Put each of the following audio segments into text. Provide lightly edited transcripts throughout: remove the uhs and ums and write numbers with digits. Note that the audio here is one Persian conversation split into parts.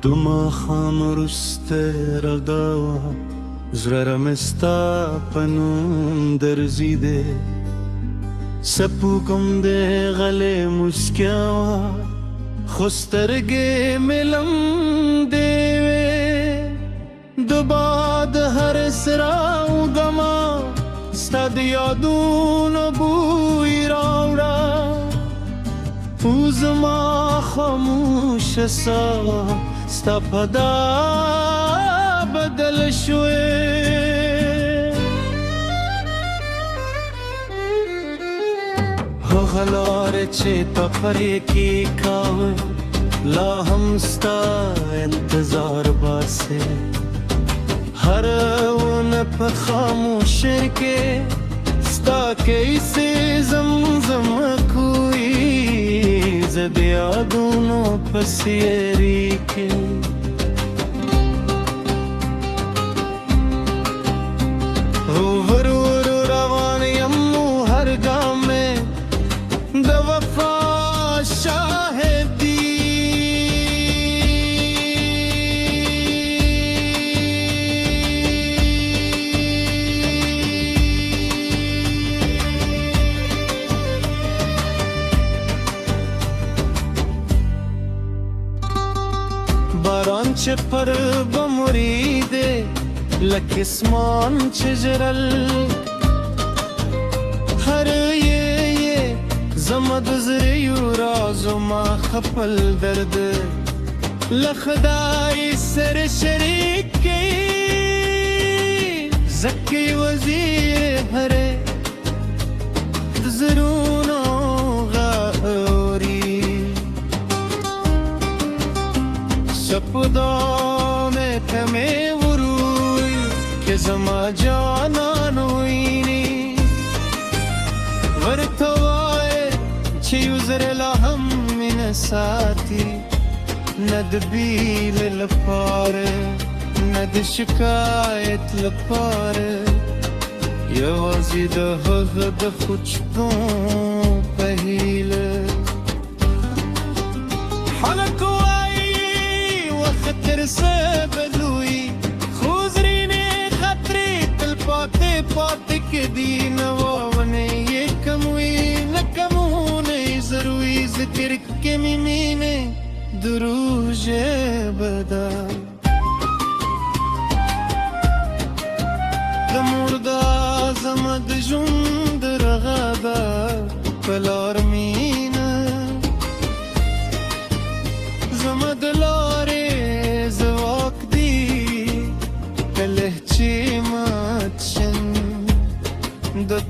دما خام رسته رغداوا زړه مې ستا په نوم درزیده سپو کوم دې غلې مسکیا خو سترګې مې لمدې وې د باد هر سراو ګما ستا د یادونو بوی راوړه زما خاموشه ساه ستا په دا بدل شوې هغه لارې چې تا پرې کې کاوه لا هم ستا انتظار باسې هر ونه په خاموشۍ کې ستا کیسې زمزم کوي زه د یادونو په څېرې کې ور ور روان یم هر ګام مې د وفا شاهدي باران چې پر بمریده لکه اسمان چې ژړل هر یې زما د زړه رازو ما خپل درد له خدای سره شریک کړي زکه وزیر هره د زړونو غاوري شپدا میں تمہیں وروی کہ زما جانان ویني ورتوائے چی یوزر لهم من ساتي ند بیل لپاره ند شکایت لپاره یوازې د هغه د خوشبو په هیله حلقو خطر سے بدلوئی خوزرینے خطری تل پاتے پاتے کے دین واونے یہ کموئی نہ کمونے ضروری ذکر کے میمینے دروج بدا دمردہ زمد جند رغبہ پلارمین زمد لارے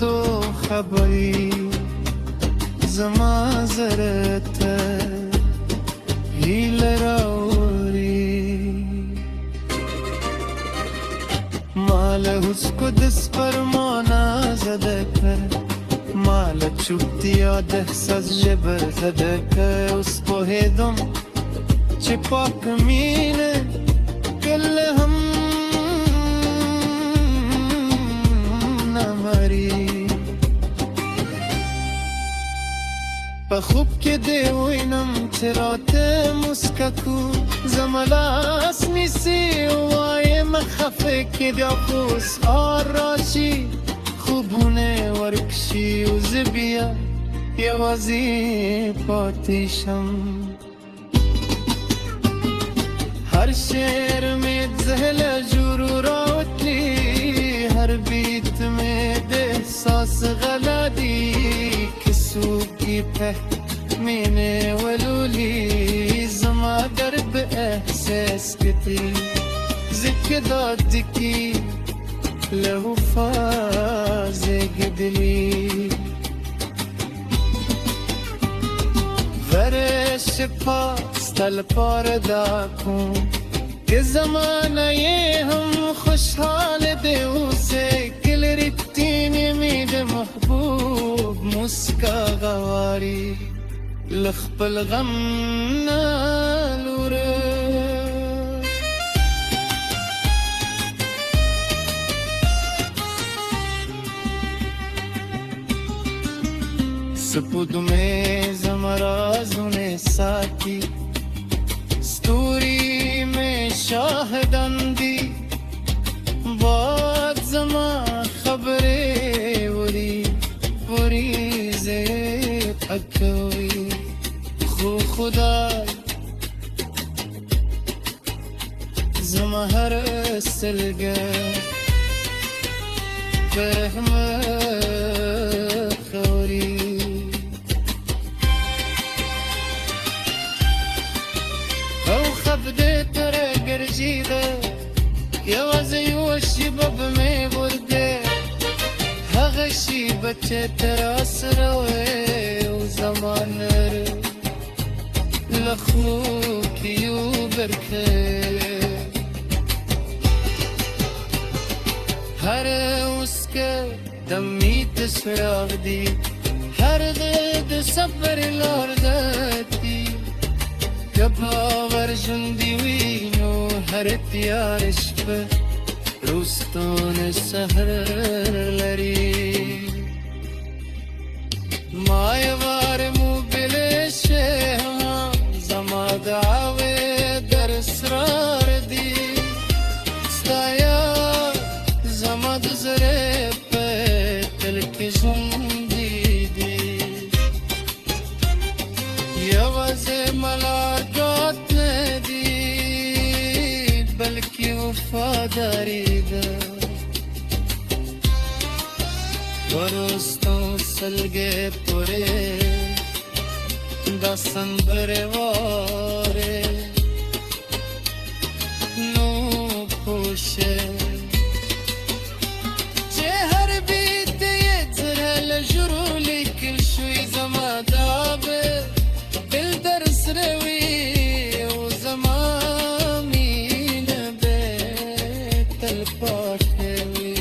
دو خبری زما زرت هیل راوری مال حسکو دس فرمانا زده کر مال چوبتی آده ساز جبر زده کر اس پوهیدم چه پاک مینه کل هم خوب که دی وینم ترات مسککو زملاس نیسی وای مخفه که دی آفوس آراشی خوبونه ورکشی و زبیا یوازی پاتیشم هر شعر میں زهل جورو راوتلی هر بیت میں ده احساس غلادی کسو کی فهمینه ولولی زما درب احساس کتی ذکر داد کی لهو فازق دلی ورش پاس تل پاردا کن کہ زمانہ یہ ہم خوشحال دے اسے کل رتین مید محبوب مسکا غواری لخبل غم نالور سپود میں زمرازوں نے ساتھی ستوری شاهدان دی باد زمان خبری وری زید اکوی خدای زما هر سلگه برحمه خوری او خبده تره گرجیده یوازی و شیبه بمی برده هغه شیبه چه تر سروی و زمان لخو کیو برکه هر اسکه دمی تسراغ دی هر غد صبر لاردتی کباور جندی وینو هر تیارش به روستان سهر لری مای وار مو بلشه زما دعوه در اسرار دی ستایا زما دزره په تلک جندی دی یوازه ملاقات ندی بلکی وفاداری ده ورستو سلگه پوره دستن برواره نو پوشه چه هر بیت یه زره لجرو لیکل شوی زما دابه دل در سروی و زما مینه به تل پاکوی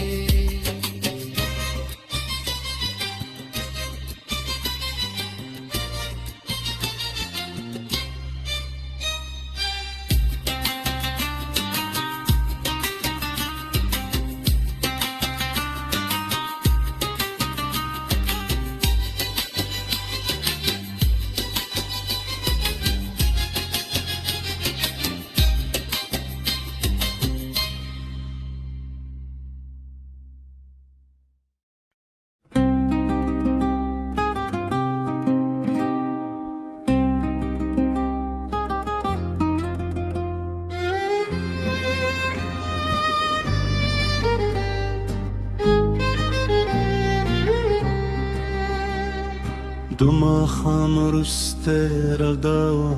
دوما خام رسته رغداوا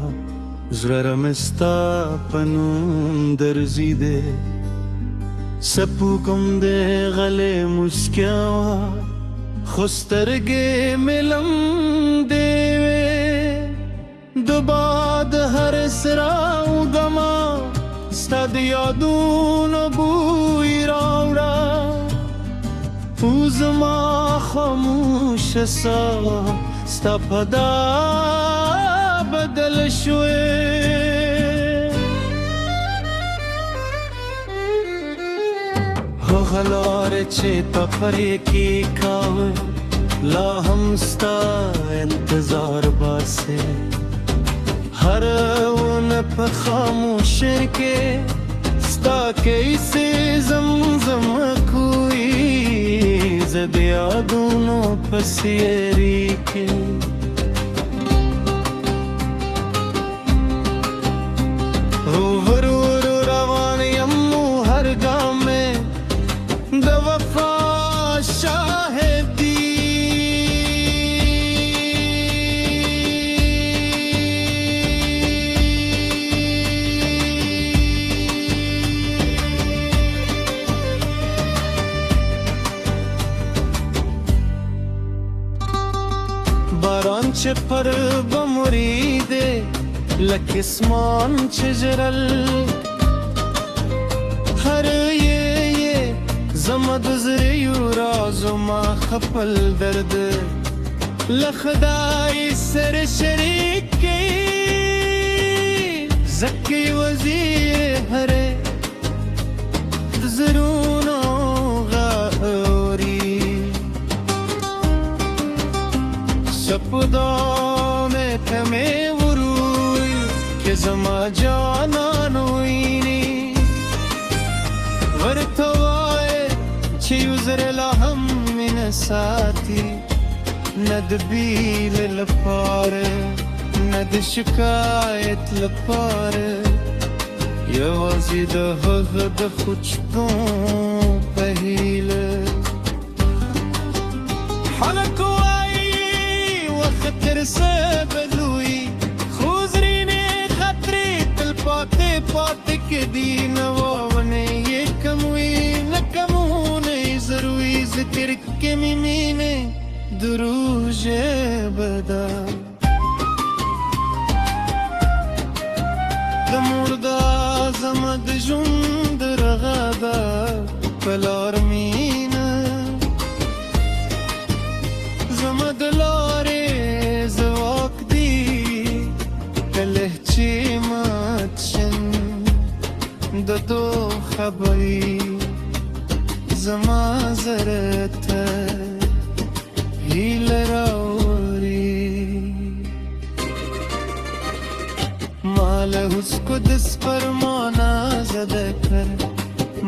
زرارم استا پنون درزیده سپو کم ده غله مسکیاوا خسترگه ملم دیوه دو باد هر سراو گما ستاد یادون بوی راوڑا اوزما خاموش سا ستا پدا بدل شوی غلار چه تا پری کی کاوه لا هم ستا انتظار باسه هر اون پا خاموشر کے ستا کیسے زمزم کوئی زد یادونو پسیری کے ورور روان یمو ہر گام میں دا وفا شاہدی باران چه پر بمریده لکسمان چه جرل هر یه زمد زریو رازو ما خپل درد لخدای سر شریکی زکی وزیر هره زرونو غاوری شپدا میں تمہیں وروی کہ زما جانانوینی يزر لهم من ساتي ندبي للفارق ند شکایت لپاره یوازې د هغه د خود شتون په هیله خلک وایي وخت تر څه بدلوي خو زرینې خطرې تل پاتې پاتې کېدي نه واونې یې کموي نه کمونه یې ضروري ذکر کې مې مینې دروژ بدا د مرده زما د ژوند رغه ده په لار مینه زما د لارې ځواک دی کله چې مات شم د دو خبرې زما زړه ته هیله راوړي مال उसको دس فرمانا زده کر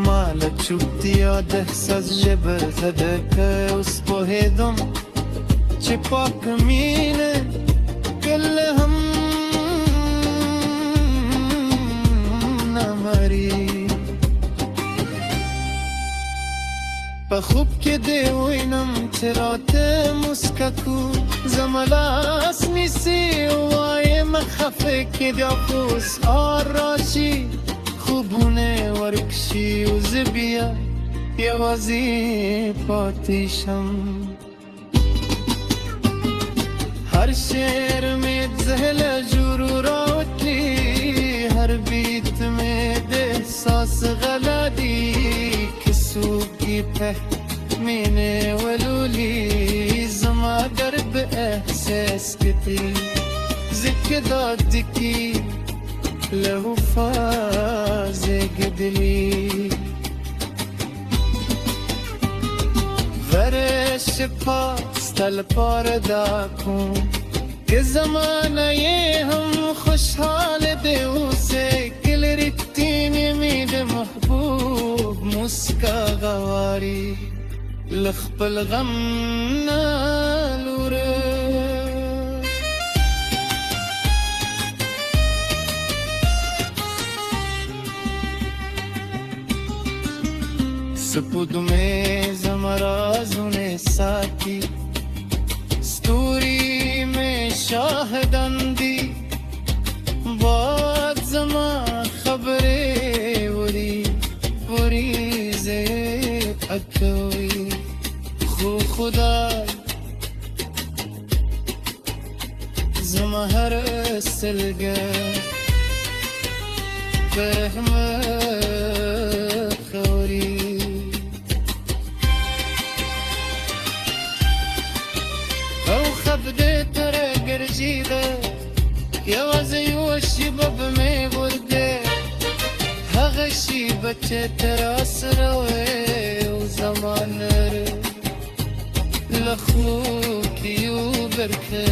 مال چوبتیا د احساس ژبه زده کر اوس پوهېدم چې پاک مینه کله هم نه مري په خوب کې دې وینم چې راته مسکا کو زما لاس نیسي وایم خفه کې د افسوس آر راشي خوبونه ورکشي او زه بیا یوازې پاتې شم هر شعر مې ذهل جورو راوتلی هر بیت مې د احساس غلادي کسوکی په مینه ولولی زما درب احساس کتی ذکر دادی کی لهو فازق دلی فرش پاس تل پاردا کن که زمانه هم خوشحال ده اسے کل رکتین مید محبوب مسکا غواری لخپل غم نالوره سپودمه زما رازونه ساتي ستوري में شاهدان دي باد زما خبره وری وری زه اکوي خو خدا زما هر سلګه برحمه خوري او خبده تره گرجیده یوازه یو شیبه بمی برده هغه شیبه چه ترا سروه و زمان ره لخو کیو برکه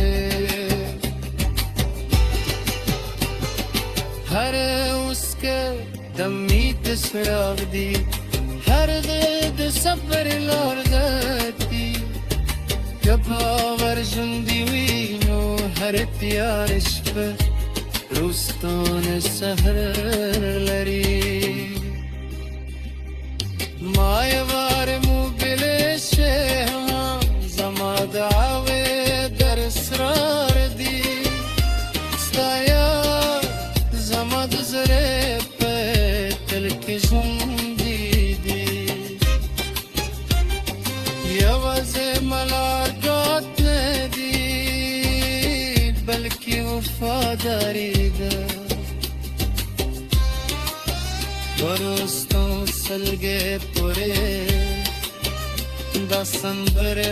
هر اسکه دمی تسراغ دی هر د صبر لار دتی کباور جندی وینو هر تیارش به روستان سهر لری مایوار مو بلشه زما دعوه در اسرار دی ستایا زما دزره په تلک جندی دی یوازه ملاقات ندی بلکې وفاداری ده ورستو سلګې پورې دا سندره